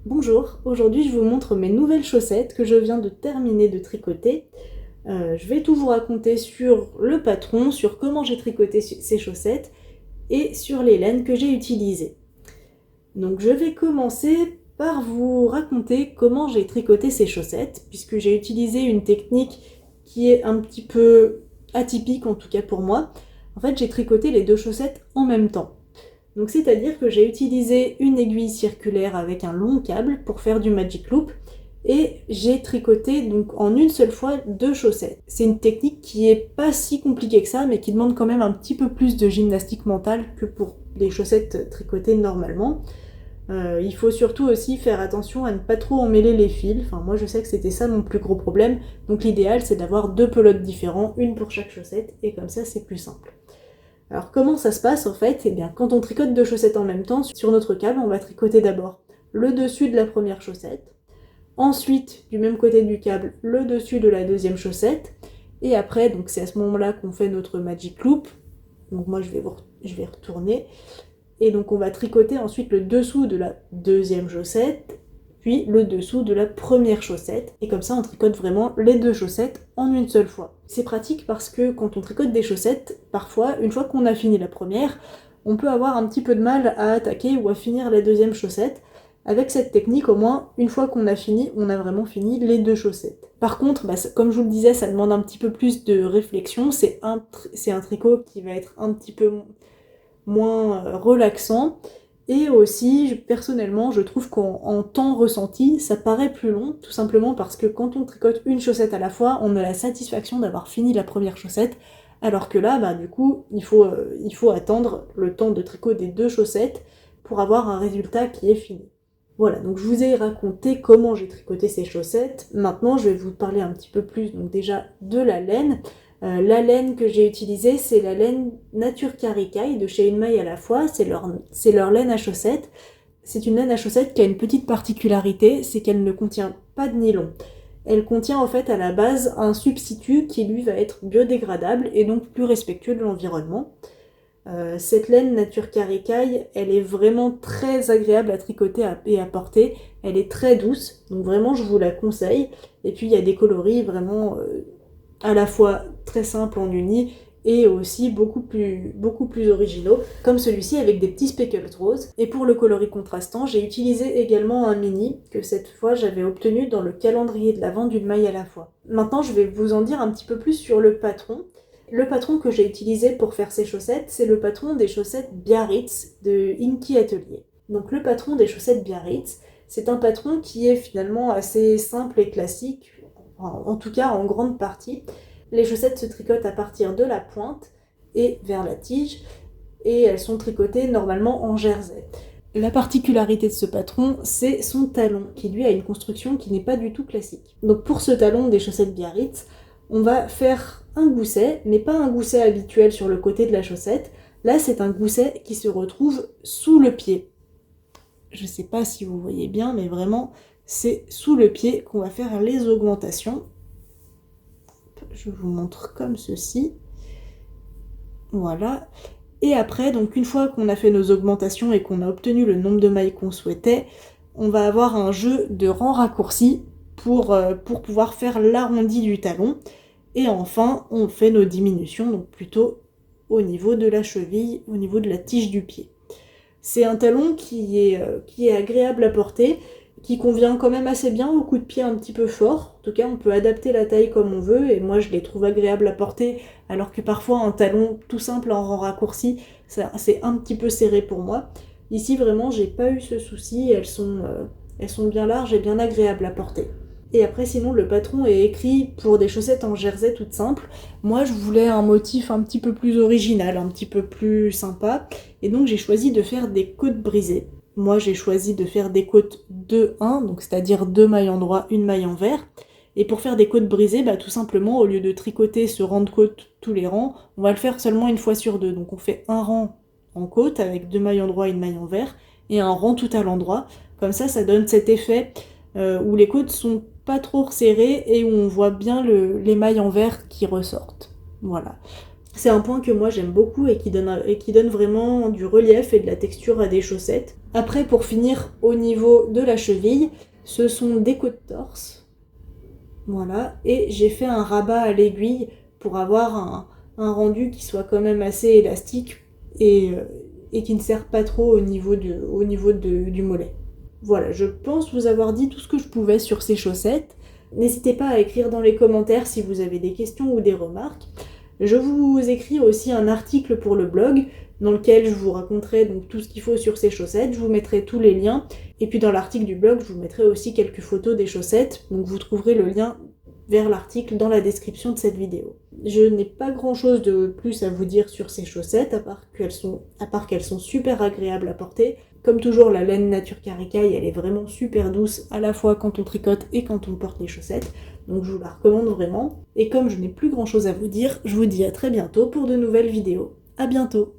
Bonjour, aujourd'hui je vous montre mes nouvelles chaussettes que je viens de terminer de tricoter. Je vais tout vous raconter sur le patron, sur comment j'ai tricoté ces chaussettes et sur les laines que j'ai utilisées. Donc je vais commencer par vous raconter comment j'ai tricoté ces chaussettes, puisque j'ai utilisé une technique qui est un petit peu atypique, en tout cas pour moi. En fait, j'ai tricoté les deux chaussettes en même temps. Donc c'est-à-dire que j'ai utilisé une aiguille circulaire avec un long câble pour faire du magic loop et j'ai tricoté donc en une seule fois deux chaussettes. C'est une technique qui est pas si compliquée que ça, mais qui demande quand même un petit peu plus de gymnastique mentale que pour des chaussettes tricotées normalement. Il faut surtout aussi faire attention à ne pas trop emmêler les fils. Enfin, moi je sais que c'était ça mon plus gros problème. Donc l'idéal c'est d'avoir deux pelotes différents, une pour chaque chaussette, et comme ça c'est plus simple. Alors comment ça se passe en fait? Eh bien quand on tricote deux chaussettes en même temps, sur notre câble, on va tricoter d'abord le dessus de la première chaussette, ensuite du même côté du câble, le dessus de la deuxième chaussette, et après, donc c'est à ce moment-là qu'on fait notre magic loop. Donc moi je vais retourner, et donc on va tricoter ensuite le dessous de la deuxième chaussette, puis le dessous de la première chaussette, et comme ça on tricote vraiment les deux chaussettes en une seule fois. C'est pratique parce que quand on tricote des chaussettes, parfois, une fois qu'on a fini la première, on peut avoir un petit peu de mal à attaquer ou à finir la deuxième chaussette. Avec cette technique, au moins, une fois qu'on a fini, on a vraiment fini les deux chaussettes. Par contre, comme je vous le disais, ça demande un petit peu plus de réflexion, c'est un tricot qui va être un petit peu moins relaxant. Et aussi, personnellement, je trouve qu'en temps ressenti, ça paraît plus long, tout simplement parce que quand on tricote une chaussette à la fois, on a la satisfaction d'avoir fini la première chaussette, alors que là, du coup, il faut attendre le temps de tricot des deux chaussettes pour avoir un résultat qui est fini. Voilà, donc je vous ai raconté comment j'ai tricoté ces chaussettes. Maintenant, je vais vous parler un petit peu plus, donc déjà de la laine. La laine que j'ai utilisée, c'est la laine Nature Caricaille de chez Une Maille à la fois. C'est leur laine à chaussettes. C'est une laine à chaussettes qui a une petite particularité, c'est qu'elle ne contient pas de nylon. Elle contient en fait à la base un substitut qui lui va être biodégradable et donc plus respectueux de l'environnement. Cette laine Nature Caricaille, elle est vraiment très agréable à tricoter et à porter. Elle est très douce, donc vraiment je vous la conseille. Et puis il y a des coloris vraiment à la fois très simples en uni et aussi beaucoup plus originaux, comme celui-ci avec des petits speckles roses. Et pour le coloris contrastant, j'ai utilisé également un mini, que cette fois j'avais obtenu dans le calendrier de l'Avent d'Une Maille à la fois. Maintenant je vais vous en dire un petit peu plus sur le patron. Le patron que j'ai utilisé pour faire ces chaussettes, c'est le patron des chaussettes Biarritz de Inky Atelier. Donc le patron des chaussettes Biarritz, c'est un patron qui est finalement assez simple et classique, en tout cas en grande partie. Les chaussettes se tricotent à partir de la pointe et vers la tige, et elles sont tricotées normalement en jersey. La particularité de ce patron, c'est son talon, qui lui a une construction qui n'est pas du tout classique. Donc pour ce talon des chaussettes Biarritz, on va faire un gousset, mais pas un gousset habituel sur le côté de la chaussette. Là, c'est un gousset qui se retrouve sous le pied. Je sais pas si vous voyez bien, mais vraiment, c'est sous le pied qu'on va faire les augmentations. Je vous montre comme ceci. Voilà. Et après, donc une fois qu'on a fait nos augmentations et qu'on a obtenu le nombre de mailles qu'on souhaitait, on va avoir un jeu de rangs raccourcis pour pouvoir faire l'arrondi du talon. Et enfin, on fait nos diminutions, donc plutôt au niveau de la cheville, au niveau de la tige du pied. C'est un talon qui est agréable à porter, qui convient quand même assez bien au coup de pied un petit peu fort. En tout cas, on peut adapter la taille comme on veut, et moi je les trouve agréables à porter, alors que parfois un talon tout simple en rang raccourci, c'est un petit peu serré pour moi. Ici, vraiment, j'ai pas eu ce souci, elles sont bien larges et bien agréables à porter. Et après, sinon, le patron est écrit pour des chaussettes en jersey toutes simples. Moi, je voulais un motif un petit peu plus original, un petit peu plus sympa. Et donc, j'ai choisi de faire des côtes brisées. Moi, j'ai choisi de faire des côtes 2-1, donc c'est-à-dire 2 mailles en droit, une maille en vert. Et pour faire des côtes brisées, tout simplement, au lieu de tricoter ce rang de côte tous les rangs, on va le faire seulement une fois sur deux. Donc, on fait un rang en côte avec 2 mailles en droit et une maille en vert, et un rang tout à l'endroit. Comme ça donne cet effet où les côtes sont pas trop resserrées et où on voit bien les mailles en vert qui ressortent. Voilà. C'est un point que moi j'aime beaucoup et qui donne vraiment du relief et de la texture à des chaussettes. Après, pour finir, au niveau de la cheville, ce sont des côtes-torse. Voilà, et j'ai fait un rabat à l'aiguille pour avoir un rendu qui soit quand même assez élastique et qui ne serre pas trop au niveau du mollet. Voilà, je pense vous avoir dit tout ce que je pouvais sur ces chaussettes. N'hésitez pas à écrire dans les commentaires si vous avez des questions ou des remarques. Je vous écris aussi un article pour le blog dans lequel je vous raconterai donc tout ce qu'il faut sur ces chaussettes. Je vous mettrai tous les liens. Et puis dans l'article du blog, je vous mettrai aussi quelques photos des chaussettes. Donc vous trouverez le lien vers l'article dans la description de cette vidéo. Je n'ai pas grand chose de plus à vous dire sur ces chaussettes, à part qu'elles sont super agréables à porter. Comme toujours, la laine Nature Caricaille, elle est vraiment super douce, à la fois quand on tricote et quand on porte les chaussettes. Donc je vous la recommande vraiment. Et comme je n'ai plus grand chose à vous dire, je vous dis à très bientôt pour de nouvelles vidéos. À bientôt!